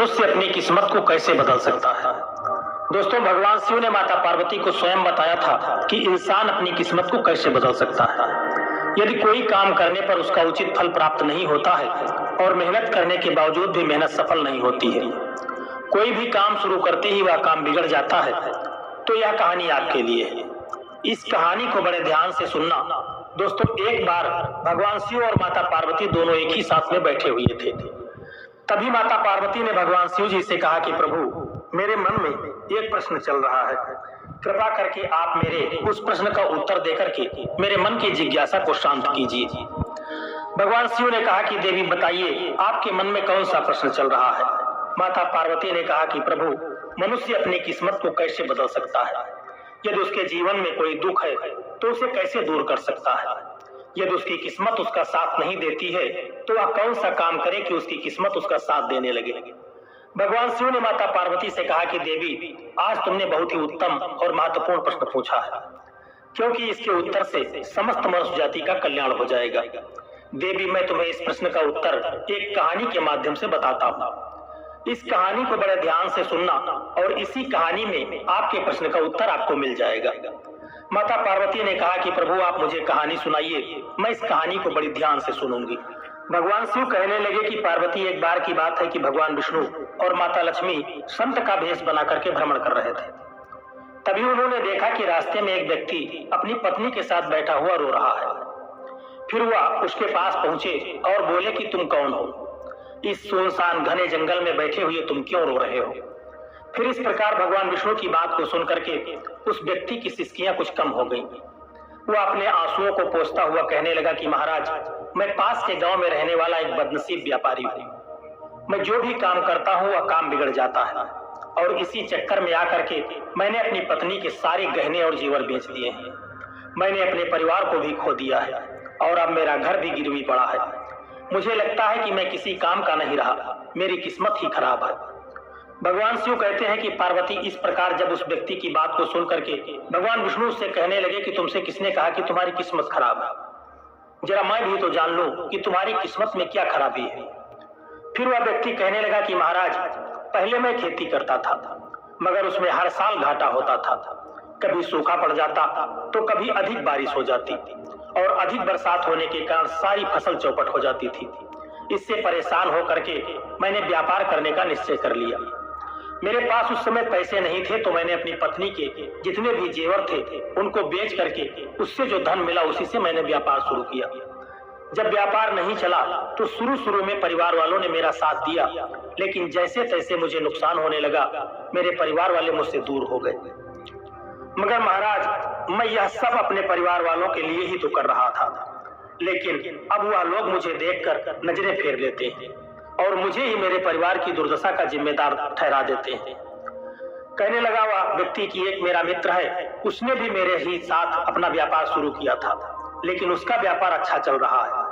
मनुष्य अपनी किस्मत को कैसे बदल सकता है। दोस्तों, भगवान शिव ने माता पार्वती को स्वयं बताया था कि इंसान अपनी किस्मत को कैसे बदल सकता है। यदि कोई काम करने पर उसका उचित फल प्राप्त नहीं होता है और मेहनत करने के बावजूद भी मेहनत सफल नहीं होती है, कोई भी काम शुरू करते ही वह काम बिगड़ जाता है, तो यह कहानी आपके लिए है। इस कहानी को बड़े ध्यान से सुनना। दोस्तों, एक बार भगवान शिव और माता पार्वती दोनों एक ही साथ में बैठे हुए थे। तभी माता पार्वती ने भगवान शिव जी से कहा कि प्रभु, मेरे मन में एक प्रश्न चल रहा है, कृपा करके आप मेरे उस प्रश्न का उत्तर देकर के मेरे मन की जिज्ञासा को शांत कीजिए। भगवान शिव ने कहा कि देवी बताइए, आपके मन में कौन सा प्रश्न चल रहा है। माता पार्वती ने कहा कि प्रभु, मनुष्य अपनी किस्मत को कैसे बदल सकता है। यदि उसके जीवन में कोई दुख है तो उसे कैसे दूर कर सकता है। यदि उसकी किस्मत उसका साथ नहीं देती है तो वह कौन सा काम करे कि उसकी किस्मत उसका साथ देने लगे। भगवान शिव ने माता पार्वती से कहा कि देवी, आज तुमने बहुत ही उत्तम और महत्वपूर्ण प्रश्न पूछा है, क्योंकि इसके उत्तर से समस्त मनुष्य जाति का कल्याण हो जाएगा। देवी, मैं तुम्हें इस प्रश्न का उत्तर एक कहानी के माध्यम से बताता हूँ। इस कहानी को बड़े ध्यान से सुनना और इसी कहानी में आपके प्रश्न का उत्तर आपको मिल जाएगा। माता पार्वती ने कहा कि प्रभु, आप मुझे कहानी सुनाइए, मैं इस कहानी को बड़ी ध्यान से सुनूंगी। भगवान शिव कहने लगे कि पार्वती, एक बार की बात है कि भगवान विष्णु और माता लक्ष्मी संत का भेष बना करके भ्रमण कर रहे थे। तभी उन्होंने देखा कि रास्ते में एक व्यक्ति अपनी पत्नी के साथ बैठा हुआ रो रहा है। फिर वह उसके पास पहुंचे और बोले कि तुम कौन हो, इस सुनसान घने जंगल में बैठे हुए तुम क्यों रो रहे हो। फिर इस प्रकार भगवान विष्णु की बात को सुन करके उस व्यक्ति की सिसकियां कुछ कम हो गईं। वह अपने आंसुओं को पोंछता हुआ कहने लगा कि महाराज, मैं पास के गांव में रहने वाला एक बदनसीब व्यापारी हूँ। मैं जो भी काम करता हूँ वह काम बिगड़ जाता है और इसी चक्कर में आकर के मैंने अपनी पत्नी के सारे गहने और जेवर बेच दिए हैं। मैंने अपने परिवार को भी खो दिया है और अब मेरा घर भी गिरवी पड़ा है। मुझे लगता है कि मैं किसी काम का नहीं रहा, मेरी किस्मत ही खराब है। भगवान शिव कहते हैं कि पार्वती इस प्रकार जब उस व्यक्ति की बात को सुन करके भगवान विष्णु से कहने लगे कि तुमसे किसने कहा कि तुम्हारी किस्मत खराब है, जरा मैं भी तो जान लूं कि तुम्हारी किस्मत में क्या खराबी है। फिर वह व्यक्ति कहने लगा कि महाराज, पहले मैं खेती करता था मगर उसमें हर साल घाटा होता था। कभी सूखा पड़ जाता तो कभी अधिक बारिश हो जाती और अधिक बरसात होने के कारण सारी फसल चौपट हो जाती थी। इससे परेशान होकर के मैंने व्यापार करने का निश्चय कर लिया। मेरे पास उस समय पैसे नहीं थे तो मैंने अपनी पत्नी के जितने भी जेवर थे उनको बेच करके उससे जो धन मिला उसी से मैंने व्यापार शुरू किया। जब व्यापार नहीं चला तो शुरू में परिवार वालों ने मेरा साथ दिया, लेकिन जैसे तैसे मुझे नुकसान होने लगा, मेरे परिवार वाले मुझसे दूर हो गए। मगर महाराज, मैं यह सब अपने परिवार वालों के लिए ही तो कर रहा था, लेकिन अब वह लोग मुझे देखकर नजरें फेर लेते हैं और मुझे ही मेरे परिवार की दुर्दशा का जिम्मेदार ठहरा देते हैं। कहने लगा वह व्यक्ति कि एक मेरा मित्र है, उसने भी मेरे ही साथ अपना व्यापार शुरू किया था, लेकिन उसका व्यापार अच्छा चल रहा है।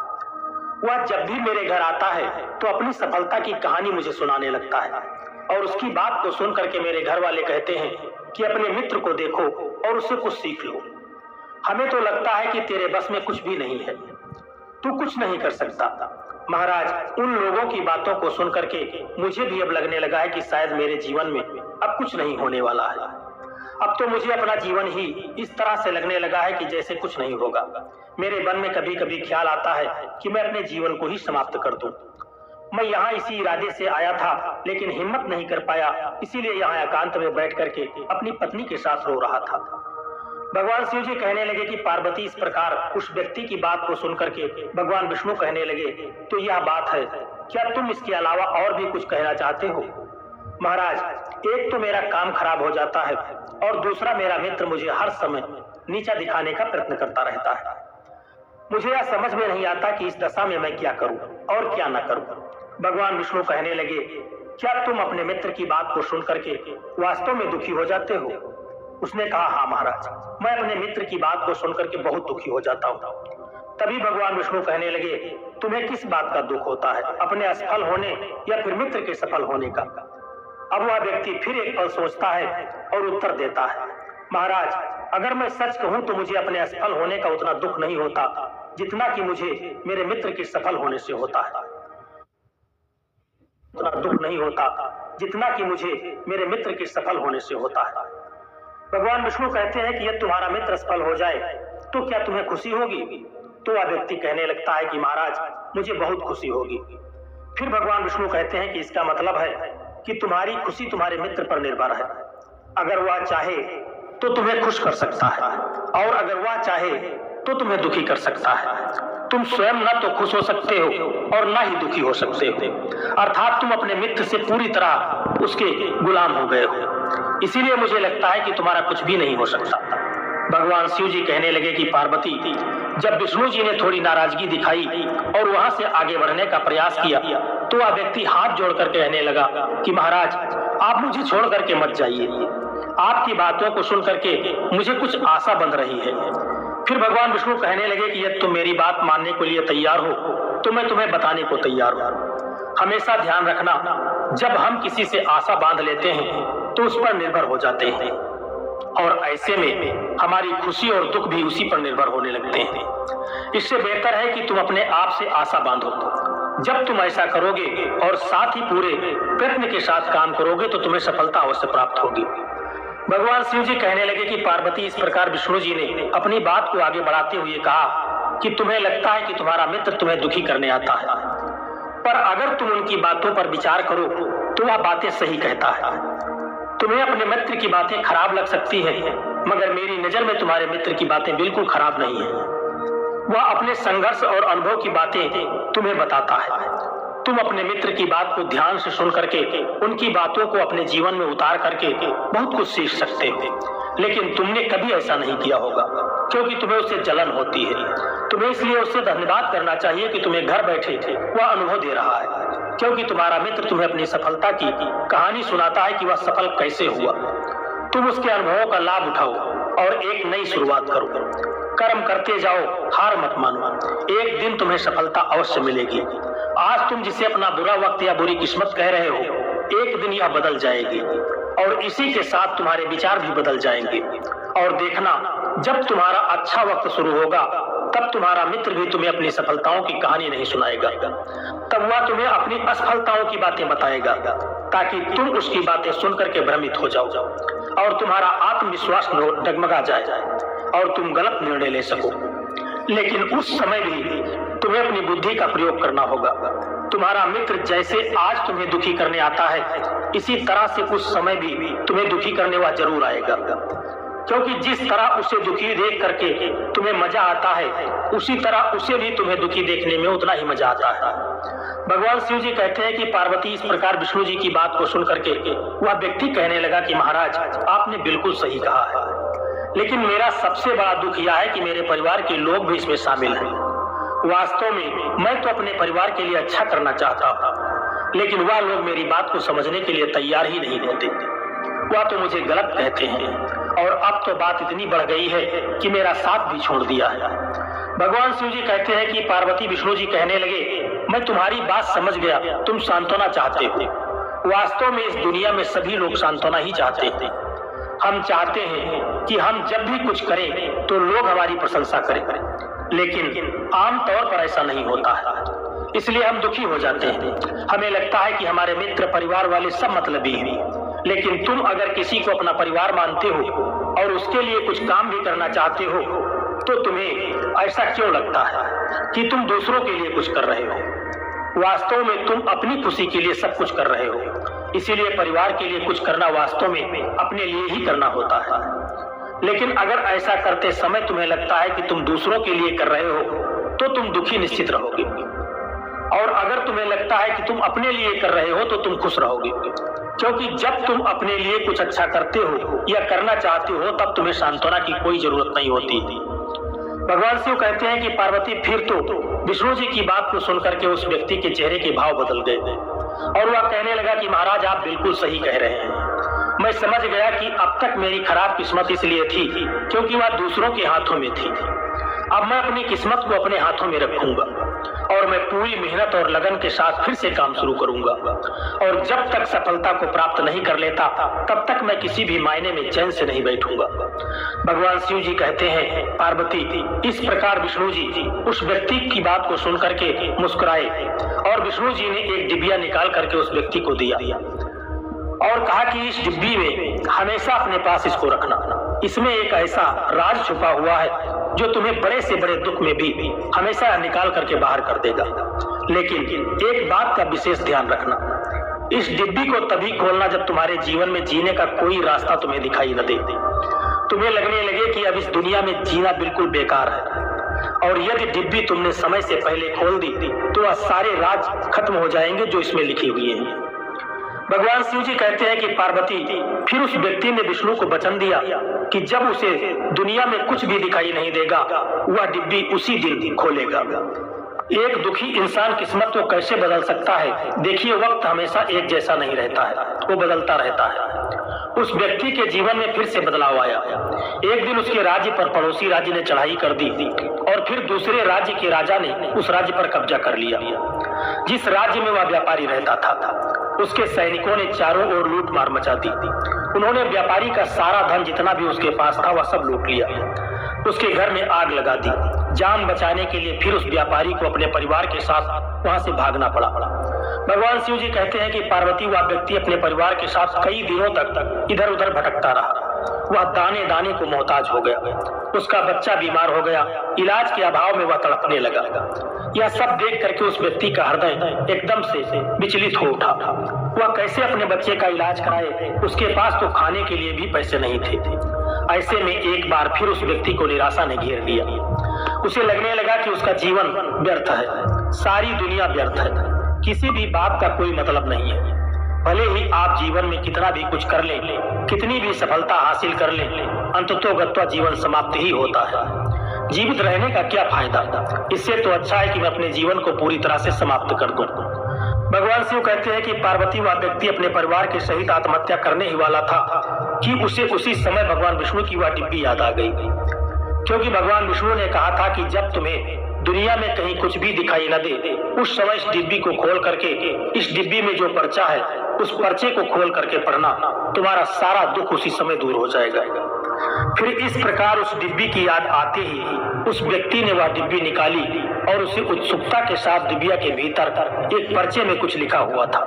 वह जब भी मेरे घर आता है तो अपनी सफलता की कहानी मुझे सुनाने लगता है और उसकी बात को सुन करके मेरे घर वाले कहते हैं कि अपने मित्र को देखो और उससे कुछ सीख लो। हमें तो लगता है कि तेरे बस में कुछ भी नहीं है, तू कुछ नहीं कर सकता। महाराज, उन लोगों की बातों को सुन करके मुझे भी अब लगने लगा है कि शायद मेरे जीवन में अब कुछ नहीं होने वाला है। अब तो मुझे अपना जीवन ही इस तरह से लगने लगा है कि जैसे कुछ नहीं होगा। मेरे मन में कभी कभी ख्याल आता है कि मैं अपने जीवन को ही समाप्त कर दूं। मैं यहाँ इसी इरादे से आया था, लेकिन हिम्मत नहीं कर पाया, इसीलिए यहाँ एकांत में बैठ करके अपनी पत्नी के साथ रो रहा था। भगवान शिव जी कहने लगे कि पार्वती, इस प्रकार उस व्यक्ति की बात को सुन करके भगवान विष्णु कहने लगे, तो यह बात है, क्या तुम इसके अलावा और भी कुछ कहना चाहते हो। महाराज, एक तो मेरा काम खराब हो जाता है और दूसरा मेरा मित्र मुझे हर समय नीचा दिखाने का प्रयत्न करता रहता है। मुझे यह समझ में नहीं आता कि इस दशा में मैं क्या करूं और क्या न करूं। भगवान विष्णु कहने लगे, क्या तुम अपने मित्र की बात को सुन करके वास्तव में दुखी हो जाते हो। उसने कहा, हाँ महाराज, मैं अपने मित्र की बात को सुनकर के बहुत दुखी हो जाता हूँ। तभी भगवान विष्णु कहने लगे, तुम्हें किस बात का दुख होता है, अपने असफल होने या फिर मित्र के सफल होने का। अब वह व्यक्ति फिर एक पल सोचता है और उत्तर देता है, महाराज, अगर मैं सच कहूं तो मुझे अपने असफल होने का उतना दुख नहीं होता जितना कि मुझे मेरे मित्र के सफल होने से होता है। उतना दुख नहीं होता जितना कि मुझे मेरे मित्र के सफल होने से होता है। भगवान विष्णु कहते हैं कि यदि तुम्हारा मित्र सफल हो जाए तो क्या तुम्हें खुशी होगी? तो वह व्यक्ति कहने लगता है कि महाराज, मुझे बहुत खुशी होगी। फिर भगवान विष्णु कहते हैं कि इसका मतलब है कि तुम्हारी खुशी तुम्हारे मित्र पर निर्भर है। अगर वह चाहे तो तुम्हें खुश कर सकता है, और अगर वह चाहे तो तुम्हें दुखी कर सकता है। तुम स्वयं न तो खुश हो सकते हो और न ही दुखी हो सकते हो, अर्थात तुम अपने मित्र से पूरी तरह उसके गुलाम हो गए हो। इसीलिए मुझे लगता है कि तुम्हारा कुछ भी नहीं हो सकता। भगवान शिव जी कहने लगे कि पार्वती, जब विष्णु जी ने थोड़ी नाराजगी दिखाई और वहां से आगे बढ़ने का प्रयास किया तो वह व्यक्ति हाथ जोड़कर कहने लगा कि महाराज, आप मुझे छोड़ करके मत जाइए। आपकी बातों को सुन करके मुझे कुछ आशा बंध रही है। फिर भगवान विष्णु कहने लगे कि यदि तुम मेरी बात मानने के लिए तैयार हो तो मैं तुम्हें बताने को तैयार हूँ। हमेशा ध्यान रखना, जब हम किसी से आशा बांध लेते हैं तो उस पर निर्भर हो जाते हैं, और ऐसे में हमारी खुशी और दुख भी उसी पर निर्भर होने लगते हैं। इससे बेहतर है कि तुम अपने आप से आशा बांधो। जब तुम ऐसा करोगे और साथ ही पूरे प्रयत्न के साथ काम करोगे तो तुम्हें सफलता अवश्य प्राप्त होगी। भगवान शिव जी कहने लगे कि पार्वती, इस प्रकार विष्णु जी ने अपनी बात को आगे बढ़ाते हुए कहा कि तुम्हें लगता है कि तुम्हारा मित्र तुम्हें दुखी करने आता है, पर अगर तुम उनकी बातों पर विचार करो तो वह बातें सही कहता है। तुम्हें अपने मित्र की बातें खराब लग सकती है, मगर मेरी नजर में तुम्हारे मित्र की बातें बिल्कुल खराब नहीं है। वह अपने संघर्ष और अनुभव की बातें तुम्हें बताता है। तुम अपने मित्र की बात को ध्यान से सुन करके उनकी बातों को अपने जीवन में उतार करके बहुत कुछ सीख सकते हो, लेकिन तुमने कभी ऐसा नहीं किया होगा क्योंकि तुम्हें उससे जलन होती है। तुम्हें इसलिए उससे धन्यवाद करना चाहिए कि तुम्हें घर बैठे वह अनुभव दे रहा है, क्योंकि तुम्हारा मित्र तुम्हें अपनी सफलता की कहानी सुनाता है कि वह सफल कैसे हुआ। तुम उसके अनुभवों का लाभ उठाओ और एक नई शुरुआत करो। कर्म करते जाओ, हार मत मानो। एक दिन तुम्हें सफलता अवश्य मिलेगी। आज तुम जिसे अपना बुरा वक्त या बुरी किस्मत कह रहे हो, एक दिन यह बदल जाएगी और इसी के साथ तुम्हारे विचार भी बदल जाएंगे। और देखना, जब तुम्हारा अच्छा वक्त शुरू होगा तब तुम्हारा मित्र भी तुम्हें अपनी सफलताओं की कहानी नहीं सुनाएगा, तब वह तुम्हें अपनी असफलताओं की बातें बताएगा ताकि तुम उसकी बातें सुन करके भ्रमित हो जाओ और तुम्हारा आत्मविश्वास डगमगा जाए और तुम गलत निर्णय ले सको। लेकिन उस समय भी तुम्हें अपनी बुद्धि का प्रयोग करना होगा। तुम्हारा मित्र जैसे आज तुम्हें दुखी करने आता है, इसी तरह से उस समय भी तुम्हें दुखी करने वह जरूर आएगा, क्योंकि जिस तरह उसे दुखी देख करके तुम्हें मजा आता है, उसी तरह उसे भी तुम्हें दुखी देखने में उतना ही मजा आता है। भगवान शिव जी कहते हैं कि पार्वती, इस प्रकार विष्णु जी की बात को सुन करके वह व्यक्ति कहने लगा कि महाराज, आपने बिल्कुल सही कहा है, लेकिन मेरा सबसे बड़ा दुख यह है कि मेरे परिवार के लोग भी इसमें शामिल हैं। वास्तव में मैं तो अपने परिवार के लिए अच्छा करना चाहता हूँ, लेकिन वह लोग मेरी बात को समझने के लिए तैयार ही नहीं होते। वह तो मुझे गलत कहते हैं और अब तो बात इतनी बढ़ गई है कि मेरा साथ भी छोड़ दिया है। भगवान शिव जी कहते हैं कि पार्वती, विष्णु जी कहने लगे, मैं तुम्हारी बात समझ गया, तुम सांत्वना चाहते हो। वास्तव में इस दुनिया में सभी लोग सांत्वना ही चाहते हैं। हम चाहते हैं कि हम जब भी कुछ करें तो लोग हमारी प्रशंसा करें, लेकिन आमतौर पर ऐसा नहीं होता है, इसलिए हम दुखी हो जाते हैं। हमें लगता है कि हमारे मित्र, परिवार वाले सब मतलबी हैं। लेकिन तुम अगर किसी को अपना परिवार मानते हो और उसके लिए कुछ काम भी करना चाहते हो तो तुम्हें ऐसा क्यों लगता है कि तुम दूसरों के लिए कुछ कर रहे हो? वास्तव में तुम अपनी खुशी के लिए सब कुछ कर रहे हो। इसीलिए परिवार के लिए कुछ करना वास्तव में अपने लिए ही करना होता है। लेकिन अगर ऐसा करते समय तुम्हें लगता है कि तुम दूसरों के लिए कर रहे हो तो तुम दुखी निश्चित रहोगे, और अगर तुम्हें लगता है कि तुम अपने लिए कर रहे हो तो तुम खुश रहोगे, क्योंकि जब तुम अपने लिए कुछ अच्छा करते हो या करना चाहते हो तब तुम्हें सांत्वना की कोई जरूरत नहीं होती। भगवान शिव कहते हैं कि पार्वती, फिर तो विष्णु जी की बात को सुनकर के उस व्यक्ति के चेहरे के भाव बदल गए और वह कहने लगा कि महाराज, आप बिल्कुल सही कह रहे हैं। मैं समझ गया कि अब तक मेरी खराब किस्मत इसलिए थी क्योंकि वह दूसरों के हाथों में थी। अब मैं अपनी किस्मत को अपने हाथों में रखूंगा और मैं पूरी मेहनत और लगन के साथ फिर से काम शुरू करूंगा, और जब तक सफलता को प्राप्त नहीं कर लेता तब तक मैं किसी भी मायने में चैन से नहीं बैठूंगा। भगवान शिव जी कहते हैं, पार्वती, इस प्रकार विष्णु जी उस व्यक्ति की बात को सुन करके मुस्कुराए और विष्णु जी ने एक डिबिया निकाल करके उस व्यक्ति को दिया। और कहा कि इस डिब्बी में हमेशा अपने पास इसको रखना, इसमें एक ऐसा राज छुपा हुआ है जो तुम्हें बड़े से बड़े दुख में भी हमेशा निकाल करके बाहर कर देगा। लेकिन एक बात का विशेष ध्यान रखना, इस डिब्बी को तभी खोलना जब तुम्हारे जीवन में जीने का कोई रास्ता तुम्हें दिखाई न दे, तुम्हें लगने लगे कि अब इस दुनिया में जीना बिल्कुल बेकार है। और यदि डिब्बी तुमने समय से पहले खोल दी तो वह सारे राज खत्म हो जाएंगे जो इसमें लिखे हुए हैं। भगवान शिव जी कहते हैं कि पार्वती, फिर उस व्यक्ति ने विष्णु को वचन दिया कि जब उसे दुनिया में कुछ भी दिखाई नहीं देगा वह डिब्बी उसी दिन खोलेगा। एक दुखी इंसान किस्मत को कैसे बदल सकता है? देखिए, वक्त हमेशा एक जैसा नहीं रहता है, वो बदलता रहता है। उस व्यक्ति के जीवन में फिर से बदलाव आया। एक दिन उसके राज्य पर पड़ोसी राज्य ने चढ़ाई कर दी और फिर दूसरे राज्य के राजा ने उस राज्य पर कब्जा कर लिया। जिस राज्य में वह व्यापारी रहता था उसके सैनिकों ने चारों ओर लूट मार मचा दी। उन्होंने व्यापारी का सारा धन जितना भी उसके पास था वह सब लूट लिया। उसके घर में आग लगा दी। जान बचाने के लिए फिर उस व्यापारी को अपने परिवार के साथ वहां से भागना पड़ा। भगवान शिव जी कहते हैं कि पार्वती, वह व्यक्ति अपने परिवार के साथ कई दिनों तक इधर उधर भटकता रहा। वह दाने दाने को मोहताज हो गया। उसका बच्चा बीमार हो गया। इलाज के अभाव में वह तड़पने लगा। यह सब देख करके उस व्यक्ति का हृदय एकदम से विचलित हो उठा। वह कैसे अपने बच्चे का इलाज कराए? उसके पास तो खाने के लिए भी पैसे नहीं थे। ऐसे में एक बार फिर उस व्यक्ति को निराशा ने घेर लिया। उसे लगने लगा कि उसका जीवन व्यर्थ है, सारी दुनिया व्यर्थ है, किसी भी बात का कोई मतलब नहीं है। भले ही आप जीवन में कितना भी कुछ कर लें, कितनी भी सफलता हासिल कर लें, अंततोगत्वा जीवन समाप्त ही होता है। जीवित रहने का क्या फायदा? इससे तो अच्छा है कि मैं अपने जीवन को पूरी तरह से समाप्त कर दूं। भगवान शिव कहते हैं कि पार्वती, वह व्यक्ति अपने परिवार के सहित आत्महत्या करने ही वाला था कि उसे उसी समय भगवान विष्णु की वह डिब्बी याद आ गई। क्योंकि भगवान विष्णु ने कहा था कि जब तुम्हें दुनिया में कहीं कुछ भी दिखाई न दे, उस समय इस डिब्बी को खोल करके, इस डिब्बी में जो पर्चा है उस पर्चे को खोल करके पढ़ना, तुम्हारा सारा दुख उसी समय दूर हो जाएगा। फिर इस प्रकार उस डिब्बी की याद आते ही उस व्यक्ति ने वह डिब्बी निकाली और उसे उत्सुकता के साथ डिबिया के भीतर एक पर्चे में कुछ लिखा हुआ था।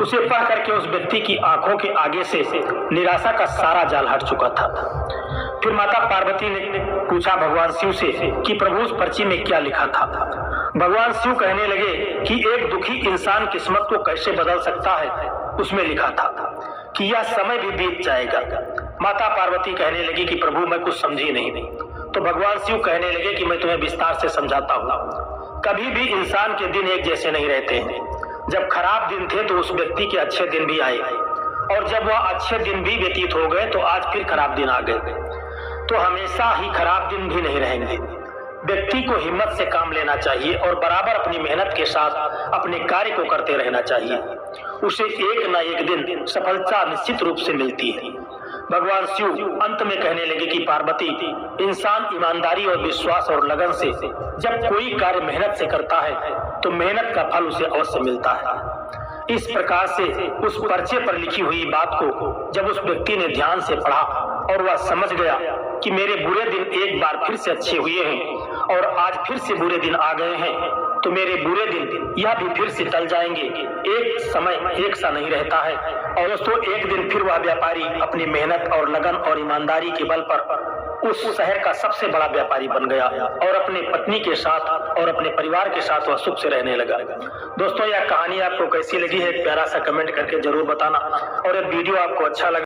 उसे पढ़ करके उस व्यक्ति की आंखों के आगे से निराशा का सारा जाल हट चुका था। फिर माता पार्वती ने पूछा भगवान शिव से कि प्रभु उस पर्ची में क्या लिखा था। भगवान शिव कहने लगे कि एक दुखी इंसान किस्मत को कैसे बदल सकता है। उसमें लिखा था कि यह समय भी बीत जाएगा। माता पार्वती कहने लगी कि प्रभु मैं कुछ समझी नहीं। तो भगवान शिव कहने लगे कि मैं तुम्हें विस्तार से समझाता हूँ। कभी भी इंसान के दिन एक जैसे नहीं रहते हैं। जब खराब दिन थे तो उस व्यक्ति के अच्छे दिन भी आए, और जब वह अच्छे दिन भी व्यतीत हो गए तो आज फिर खराब दिन आ गए। तो हमेशा ही खराब दिन भी नहीं रहेंगे। व्यक्ति को हिम्मत से काम लेना चाहिए और बराबर अपनी मेहनत के साथ अपने कार्य को करते रहना चाहिए। उसे एक न एक दिन सफलता निश्चित रूप से मिलती है। भगवान शिव अंत में कहने लगे कि पार्वती, इंसान ईमानदारी और विश्वास और लगन से जब कोई कार्य मेहनत से करता है तो मेहनत का फल उसे अवश्य मिलता है। इस प्रकार से उस पर्चे पर लिखी हुई बात को जब उस व्यक्ति ने ध्यान से पढ़ा और वह समझ गया कि मेरे बुरे दिन एक बार फिर से अच्छे हुए हैं और आज फिर से बुरे दिन आ गए हैं, तो मेरे बुरे दिन यह भी फिर से टल जाएंगे। एक समय एक सा नहीं रहता है। और दोस्तों, एक दिन फिर वह व्यापारी अपनी मेहनत और लगन और ईमानदारी के बल पर उस शहर का सबसे बड़ा व्यापारी बन गया और अपने पत्नी के साथ और अपने परिवार के साथ वह सुख से रहने लगा। दोस्तों, यह कहानी आपको कैसी लगी है? एक प्यारा सा कमेंट करके जरूर बताना। और यह वीडियो आपको अच्छा लगा